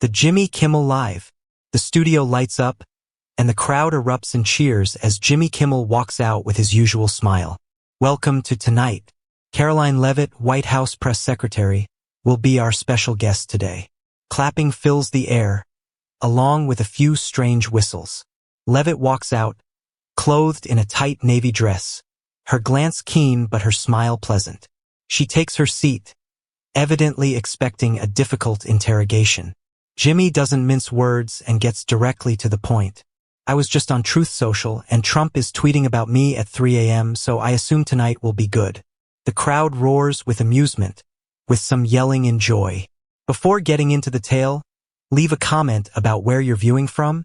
The Jimmy Kimmel Live. The studio lights up, and the crowd erupts in cheers as Jimmy Kimmel walks out with his usual smile. Welcome to tonight. Karoline Levitt, White House press secretary, will be our special guest today. Clapping fills the air, along with a few strange whistles. Levitt walks out, clothed in a tight navy dress, her glance keen but her smile pleasant. She takes her seat, evidently expecting a difficult interrogation. Jimmy doesn't mince words and gets directly to the point. I was just on Truth Social and Trump is tweeting about me at 3 a.m., so I assume tonight will be good. The crowd roars with amusement, with some yelling in joy. Before getting into the tale, leave a comment about where you're viewing from,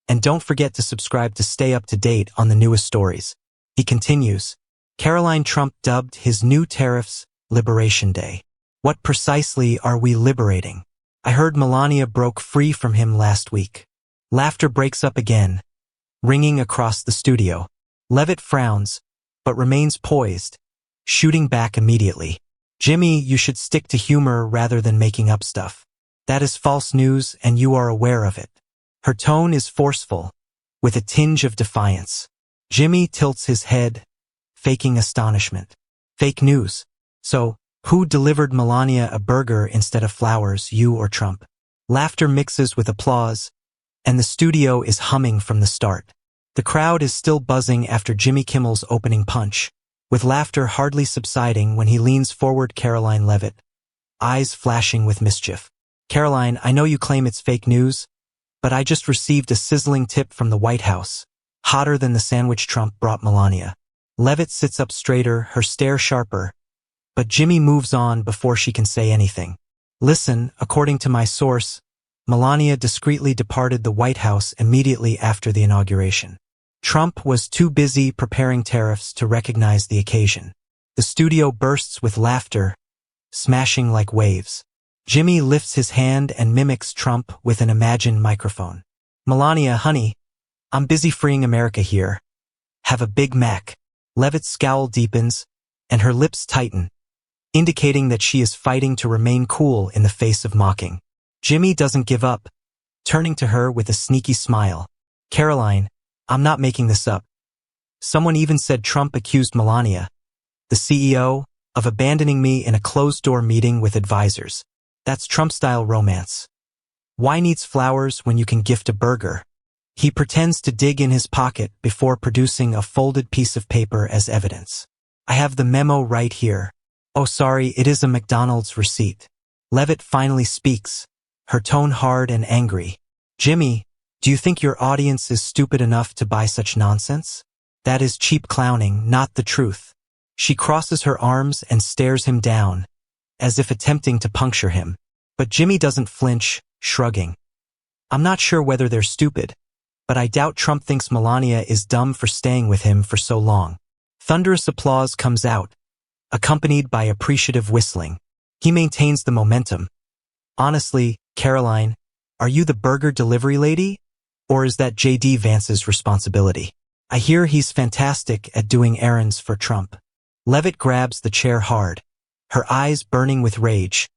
and don't forget to subscribe to stay up to date on the newest stories. He continues. Karoline, Trump dubbed his new tariffs Liberation Day. What precisely are we liberating? I heard Melania broke free from him last week. Laughter breaks up again, ringing across the studio. Levitt frowns, but remains poised, shooting back immediately. Jimmy, you should stick to humor rather than making up stuff. That is false news and you are aware of it. Her tone is forceful, with a tinge of defiance. Jimmy tilts his head, faking astonishment. Fake news. So, who delivered Melania a burger instead of flowers, you or Trump? Laughter mixes with applause, and the studio is humming from the start. The crowd is still buzzing after Jimmy Kimmel's opening punch, with laughter hardly subsiding when he leans forward. Karoline Levitt, eyes flashing with mischief. Karoline, I know you claim it's fake news, but I just received a sizzling tip from the White House, hotter than the sandwich Trump brought Melania. Levitt sits up straighter, her stare sharper, but Jimmy moves on before she can say anything. Listen, according to my source, Melania discreetly departed the White House immediately after the inauguration. Trump was too busy preparing tariffs to recognize the occasion. The studio bursts with laughter, smashing like waves. Jimmy lifts his hand and mimics Trump with an imagined microphone. Melania, honey, I'm busy freeing America here. Have a Big Mac. Levitt's scowl deepens, and her lips tighten, indicating that she is fighting to remain cool in the face of mocking. Jimmy doesn't give up, turning to her with a sneaky smile. Karoline, I'm not making this up. Someone even said Trump accused Melania, the CEO, of abandoning me in a closed-door meeting with advisors. That's Trump-style romance. Why needs flowers when you can gift a burger? He pretends to dig in his pocket before producing a folded piece of paper as evidence. I have the memo right here. Oh, sorry, it is a McDonald's receipt. Levitt finally speaks, her tone hard and angry. Jimmy, do you think your audience is stupid enough to buy such nonsense? That is cheap clowning, not the truth. She crosses her arms and stares him down, as if attempting to puncture him. But Jimmy doesn't flinch, shrugging. I'm not sure whether they're stupid, but I doubt Trump thinks Melania is dumb for staying with him for so long. Thunderous applause comes out, accompanied by appreciative whistling. He maintains the momentum. Honestly, Karoline, are you the burger delivery lady? Or is that J.D. Vance's responsibility? I hear he's fantastic at doing errands for Trump. Levitt grabs the chair hard, her eyes burning with rage,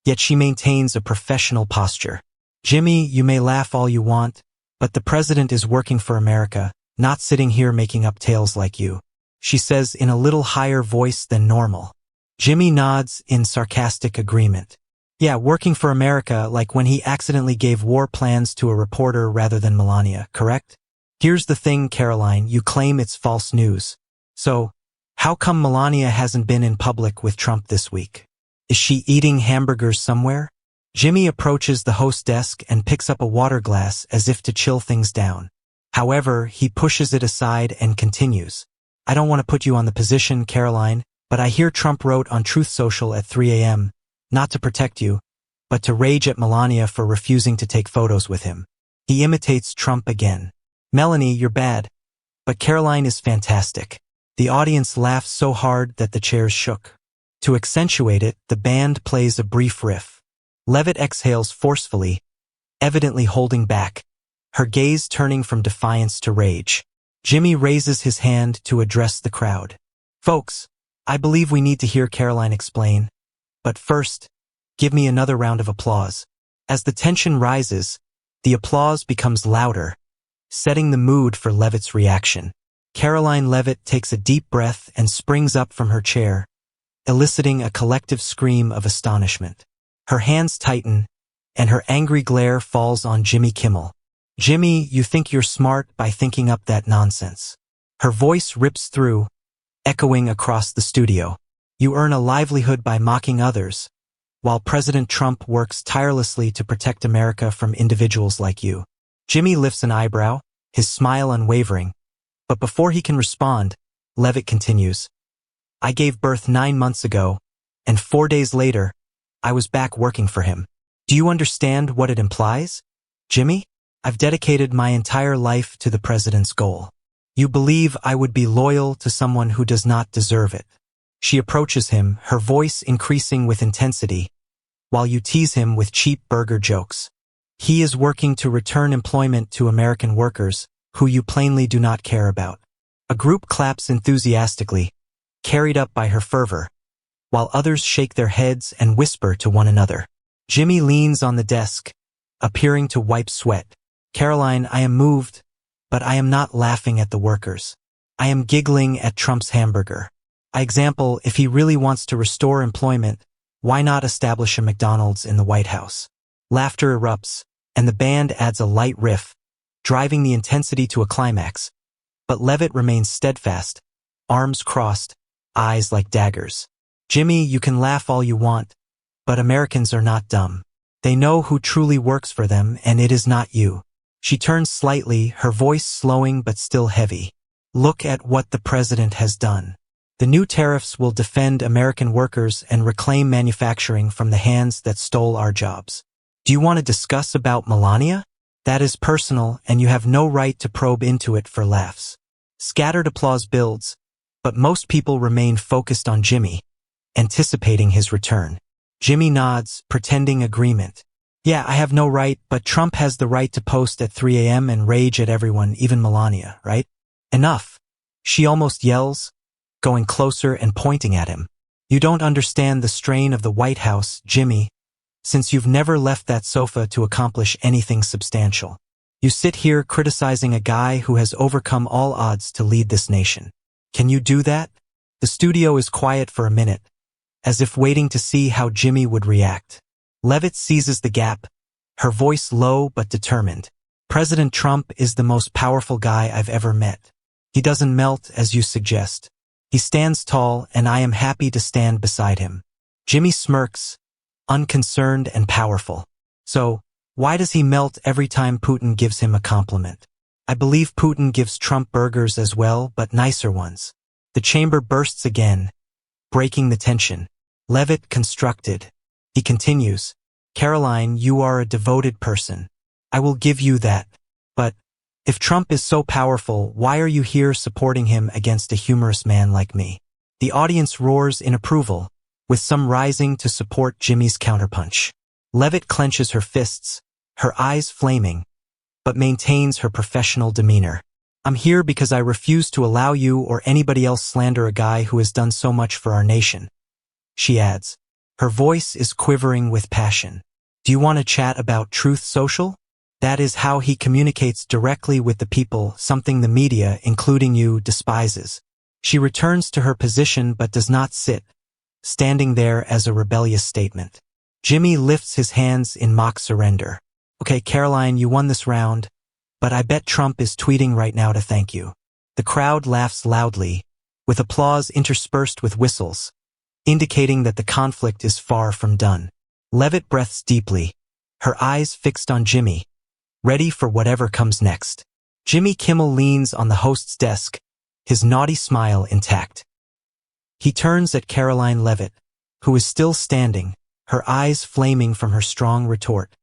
yet she maintains a professional posture. Jimmy, you may laugh all you want, but the president is working for America, not sitting here making up tales like you, she says in a little higher voice than normal. Jimmy nods in sarcastic agreement. Yeah, working for America, like when he accidentally gave war plans to a reporter rather than Melania, correct? Here's the thing, Karoline, you claim it's false news. So, how come Melania hasn't been in public with Trump this week? Is she eating hamburgers somewhere? Jimmy approaches the host desk and picks up a water glass as if to chill things down. However, he pushes it aside and continues. I don't want to put you on the position, Karoline, but I hear Trump wrote on Truth Social at 3 a.m., not to protect you, but to rage at Melania for refusing to take photos with him. He imitates Trump again. Melanie, you're bad, but Karoline is fantastic. The audience laughs so hard that the chairs shook. To accentuate it, the band plays a brief riff. Levitt exhales forcefully, evidently holding back, her gaze turning from defiance to rage. Jimmy raises his hand to address the crowd. Folks, I believe we need to hear Karoline explain. But first, give me another round of applause. As the tension rises, the applause becomes louder, setting the mood for Levitt's reaction. Karoline Levitt takes a deep breath and springs up from her chair, eliciting a collective scream of astonishment. Her hands tighten, and her angry glare falls on Jimmy Kimmel. "Jimmy, you think you're smart by thinking up that nonsense." Her voice rips through, echoing across the studio. "You earn a livelihood by mocking others, while President Trump works tirelessly to protect America from individuals like you." Jimmy lifts an eyebrow, his smile unwavering, but before he can respond, Levitt continues, "I gave birth 9 months ago, and 4 days later, I was back working for him. Do you understand what it implies, Jimmy? I've dedicated my entire life to the president's goal. You believe I would be loyal to someone who does not deserve it." She approaches him, her voice increasing with intensity, while you tease him with cheap burger jokes. "He is working to return employment to American workers, who you plainly do not care about." A group claps enthusiastically, carried up by her fervor, while others shake their heads and whisper to one another. Jimmy leans on the desk, appearing to wipe sweat. "Karoline, I am moved, but I am not laughing at the workers. I am giggling at Trump's hamburger. Example, if he really wants to restore employment, why not establish a McDonald's in the White House?" Laughter erupts, and the band adds a light riff, driving the intensity to a climax. But Levitt remains steadfast, arms crossed, eyes like daggers. "Jimmy, you can laugh all you want, but Americans are not dumb. They know who truly works for them, and it is not you." She turns slightly, her voice slowing but still heavy. "Look at what the president has done. The new tariffs will defend American workers and reclaim manufacturing from the hands that stole our jobs. Do you want to discuss about Melania? That is personal, and you have no right to probe into it for laughs." Scattered applause builds, but most people remain focused on Jimmy, anticipating his return. Jimmy nods, pretending agreement. "Yeah, I have no right, but Trump has the right to post at 3 a.m. and rage at everyone, even Melania, right?" "Enough," she almost yells, going closer and pointing at him. "You don't understand the strain of the White House, Jimmy, since you've never left that sofa to accomplish anything substantial. You sit here criticizing a guy who has overcome all odds to lead this nation. Can you do that?" The studio is quiet for a minute, as if waiting to see how Jimmy would react. Levitt seizes the gap, her voice low but determined. "President Trump is the most powerful guy I've ever met. He doesn't melt, as you suggest. He stands tall, and I am happy to stand beside him." Jimmy smirks, unconcerned and powerful. "So, why does he melt every time Putin gives him a compliment? I believe Putin gives Trump burgers as well, but nicer ones." The chamber bursts again, breaking the tension. Levitt constructed. He continues, "Karoline, you are a devoted person. I will give you that. But, if Trump is so powerful, why are you here supporting him against a humorous man like me?" The audience roars in approval, with some rising to support Jimmy's counterpunch. Levitt clenches her fists, her eyes flaming, but maintains her professional demeanor. "I'm here because I refuse to allow you or anybody else slander a guy who has done so much for our nation," she adds. Her voice is quivering with passion. "Do you want to chat about Truth Social? That is how he communicates directly with the people, something the media, including you, despises." She returns to her position but does not sit, standing there as a rebellious statement. Jimmy lifts his hands in mock surrender. "Okay, Karoline, you won this round, but I bet Trump is tweeting right now to thank you." The crowd laughs loudly, with applause interspersed with whistles, indicating that the conflict is far from done. Levitt breathes deeply, her eyes fixed on Jimmy, ready for whatever comes next. Jimmy Kimmel leans on the host's desk, his naughty smile intact. He turns at Karoline Levitt, who is still standing, her eyes flaming from her strong retort.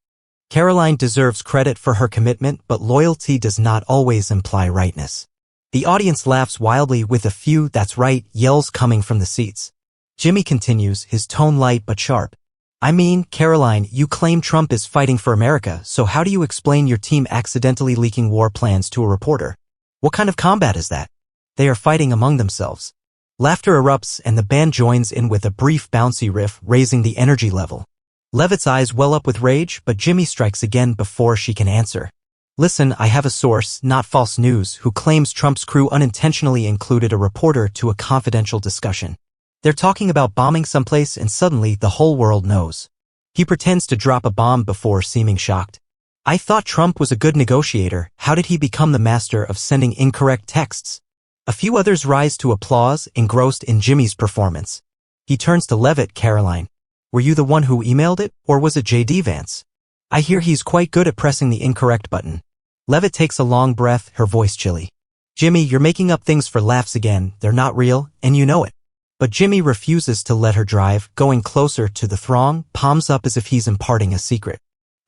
Karoline deserves credit for her commitment, but loyalty does not always imply rightness. The audience laughs wildly, with a few "that's right" yells coming from the seats. Jimmy continues, his tone light but sharp. "I mean, Karoline, you claim Trump is fighting for America, so how do you explain your team accidentally leaking war plans to a reporter? What kind of combat is that? They are fighting among themselves." Laughter erupts, and the band joins in with a brief bouncy riff, raising the energy level. Levitt's eyes well up with rage, but Jimmy strikes again before she can answer. Listen, I have a source, not false news, who claims Trump's crew unintentionally included a reporter to a confidential discussion. They're talking about bombing someplace and suddenly the whole world knows. He pretends to drop a bomb before seeming shocked. I thought Trump was a good negotiator. How did he become the master of sending incorrect texts? A few others rise to applause, engrossed in Jimmy's performance. He turns to Levitt. Karoline, were you the one who emailed it, or was it J.D. Vance? I hear he's quite good at pressing the incorrect button. Levitt takes a long breath, her voice chilly. Jimmy, you're making up things for laughs again. They're not real, and you know it. But Jimmy refuses to let her drive, going closer to the throng, palms up as if he's imparting a secret.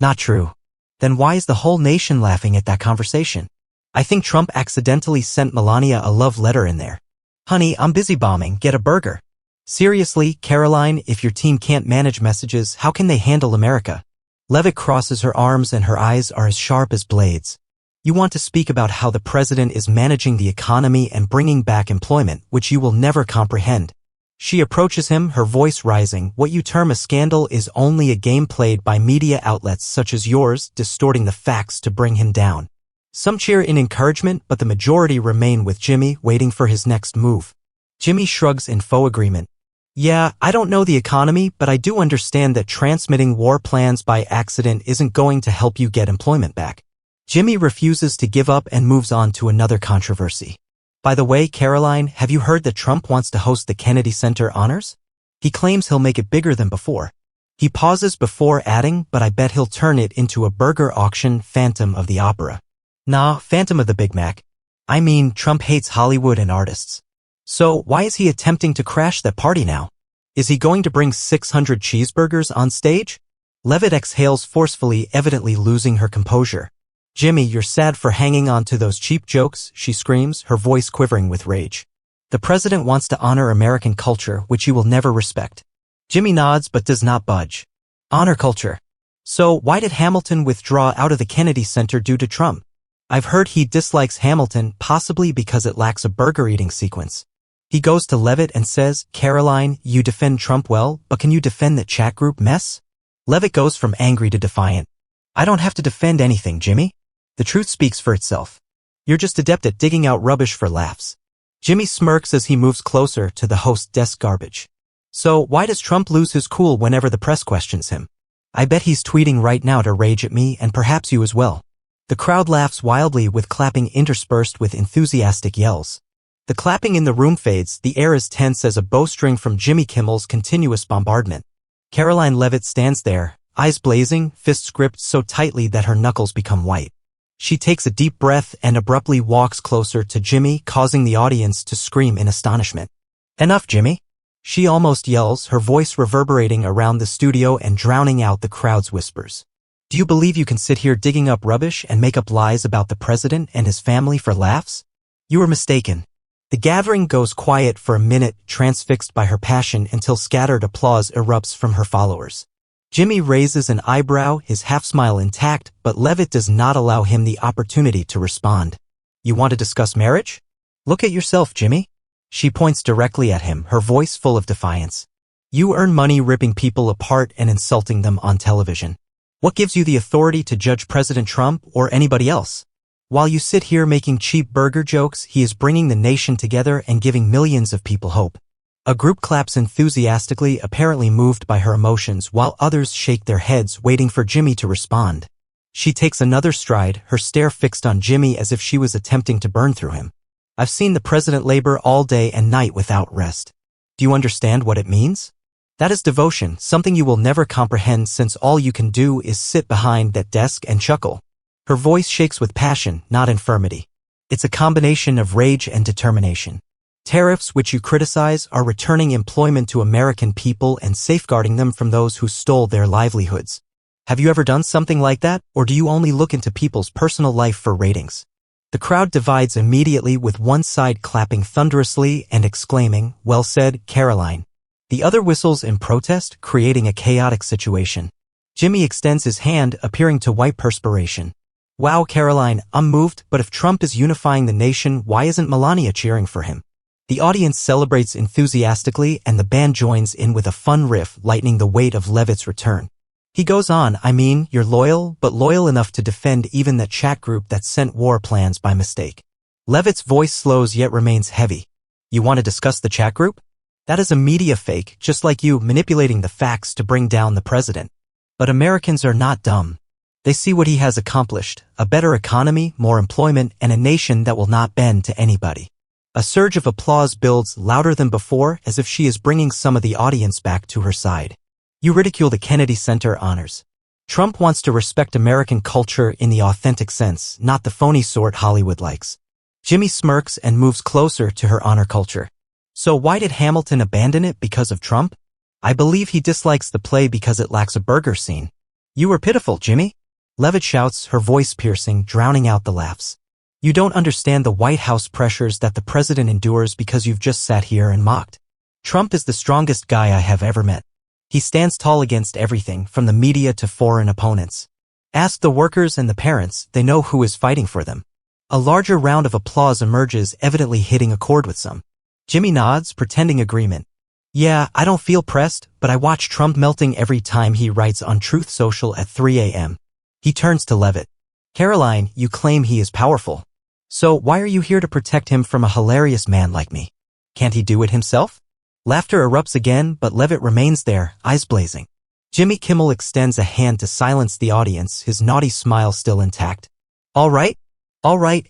Not true. Then why is the whole nation laughing at that conversation? I think Trump accidentally sent Melania a love letter in there. Honey, I'm busy bombing, get a burger. Seriously, Karoline, if your team can't manage messages, how can they handle America? Levitt crosses her arms and her eyes are as sharp as blades. You want to speak about how the president is managing the economy and bringing back employment, which you will never comprehend. She approaches him, her voice rising. What you term a scandal is only a game played by media outlets such as yours, distorting the facts to bring him down. Some cheer in encouragement, but the majority remain with Jimmy, waiting for his next move. Jimmy shrugs in faux agreement. Yeah, I don't know the economy, but I do understand that transmitting war plans by accident isn't going to help you get employment back. Jimmy refuses to give up and moves on to another controversy. By the way, Karoline, have you heard that Trump wants to host the Kennedy Center honors? He claims he'll make it bigger than before. He pauses before adding, but I bet he'll turn it into a burger auction, Phantom of the Opera. Nah, Phantom of the Big Mac. I mean, Trump hates Hollywood and artists. So, why is he attempting to crash that party now? Is he going to bring 600 cheeseburgers on stage? Levitt exhales forcefully, evidently losing her composure. Jimmy, you're sad for hanging on to those cheap jokes, she screams, her voice quivering with rage. The president wants to honor American culture, which you will never respect. Jimmy nods but does not budge. Honor culture. So, why did Hamilton withdraw out of the Kennedy Center due to Trump? I've heard he dislikes Hamilton, possibly because it lacks a burger-eating sequence. He goes to Levitt and says, Karoline, you defend Trump well, but can you defend that chat group mess? Levitt goes from angry to defiant. I don't have to defend anything, Jimmy. The truth speaks for itself. You're just adept at digging out rubbish for laughs. Jimmy smirks as he moves closer to the host's desk. Garbage. So, why does Trump lose his cool whenever the press questions him? I bet he's tweeting right now to rage at me and perhaps you as well. The crowd laughs wildly with clapping interspersed with enthusiastic yells. The clapping in the room fades, the air is tense as a bowstring from Jimmy Kimmel's continuous bombardment. Karoline Levitt stands there, eyes blazing, fists gripped so tightly that her knuckles become white. She takes a deep breath and abruptly walks closer to Jimmy, causing the audience to scream in astonishment. Enough, Jimmy! She almost yells, her voice reverberating around the studio and drowning out the crowd's whispers. Do you believe you can sit here digging up rubbish and make up lies about the president and his family for laughs? You are mistaken. The gathering goes quiet for a minute, transfixed by her passion until scattered applause erupts from her followers. Jimmy raises an eyebrow, his half-smile intact, but Levitt does not allow him the opportunity to respond. You want to discuss marriage? Look at yourself, Jimmy. She points directly at him, her voice full of defiance. You earn money ripping people apart and insulting them on television. What gives you the authority to judge President Trump or anybody else? While you sit here making cheap burger jokes, he is bringing the nation together and giving millions of people hope. A group claps enthusiastically, apparently moved by her emotions, while others shake their heads, waiting for Jimmy to respond. She takes another stride, her stare fixed on Jimmy as if she was attempting to burn through him. I've seen the president labor all day and night without rest. Do you understand what it means? That is devotion, something you will never comprehend since all you can do is sit behind that desk and chuckle. Her voice shakes with passion, not infirmity. It's a combination of rage and determination. Tariffs, which you criticize, are returning employment to American people and safeguarding them from those who stole their livelihoods. Have you ever done something like that, or do you only look into people's personal life for ratings? The crowd divides immediately, with one side clapping thunderously and exclaiming, "Well said, Karoline." The other whistles in protest, creating a chaotic situation. Jimmy extends his hand, appearing to wipe perspiration. Wow, Karoline, I'm moved, but if Trump is unifying the nation, why isn't Melania cheering for him? The audience celebrates enthusiastically and the band joins in with a fun riff, lightening the weight of Levitt's return. He goes on, I mean, you're loyal, but loyal enough to defend even that chat group that sent war plans by mistake. Levitt's voice slows yet remains heavy. You want to discuss the chat group? That is a media fake, just like you manipulating the facts to bring down the president. But Americans are not dumb. They see what he has accomplished, a better economy, more employment, and a nation that will not bend to anybody. A surge of applause builds louder than before, as if she is bringing some of the audience back to her side. You ridicule the Kennedy Center honors. Trump wants to respect American culture in the authentic sense, not the phony sort Hollywood likes. Jimmy smirks and moves closer to her honor culture. So why did Hamilton abandon it because of Trump? I believe he dislikes the play because it lacks a burger scene. You were pitiful, Jimmy. Levitt shouts, her voice piercing, drowning out the laughs. You don't understand the White House pressures that the president endures because you've just sat here and mocked. Trump is the strongest guy I have ever met. He stands tall against everything, from the media to foreign opponents. Ask the workers and the parents, they know who is fighting for them. A larger round of applause emerges, evidently hitting a chord with some. Jimmy nods, pretending agreement. Yeah, I don't feel pressed, but I watch Trump melting every time he writes on Truth Social at 3 a.m. He turns to Levitt. Karoline, you claim he is powerful. So why are you here to protect him from a hilarious man like me? Can't he do it himself? Laughter erupts again, but Levitt remains there, eyes blazing. Jimmy Kimmel extends a hand to silence the audience, his naughty smile still intact. All right,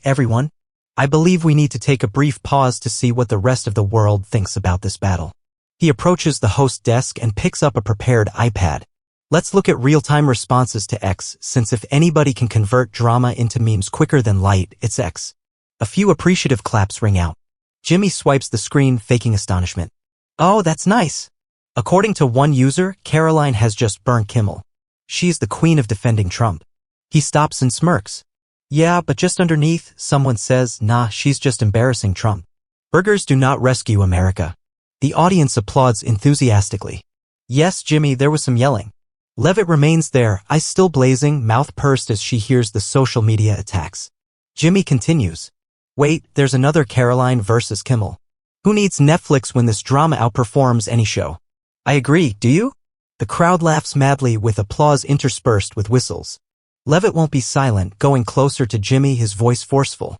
everyone. I believe we need to take a brief pause to see what the rest of the world thinks about this battle. He approaches the host desk and picks up a prepared iPad. Let's look at real-time responses to X, since if anybody can convert drama into memes quicker than light, it's X. A few appreciative claps ring out. Jimmy swipes the screen, faking astonishment. Oh, that's nice. According to one user, Karoline has just burnt Kimmel. She's the queen of defending Trump. He stops and smirks. Yeah, but just underneath, someone says, nah, she's just embarrassing Trump. Burgers do not rescue America. The audience applauds enthusiastically. Yes, Jimmy, there was some yelling. Levitt remains there, eyes still blazing, mouth pursed as she hears the social media attacks. Jimmy continues. Wait, there's another Karoline versus Kimmel. Who needs Netflix when this drama outperforms any show? I agree, do you? The crowd laughs madly with applause interspersed with whistles. Levitt won't be silent, going closer to Jimmy, his voice forceful.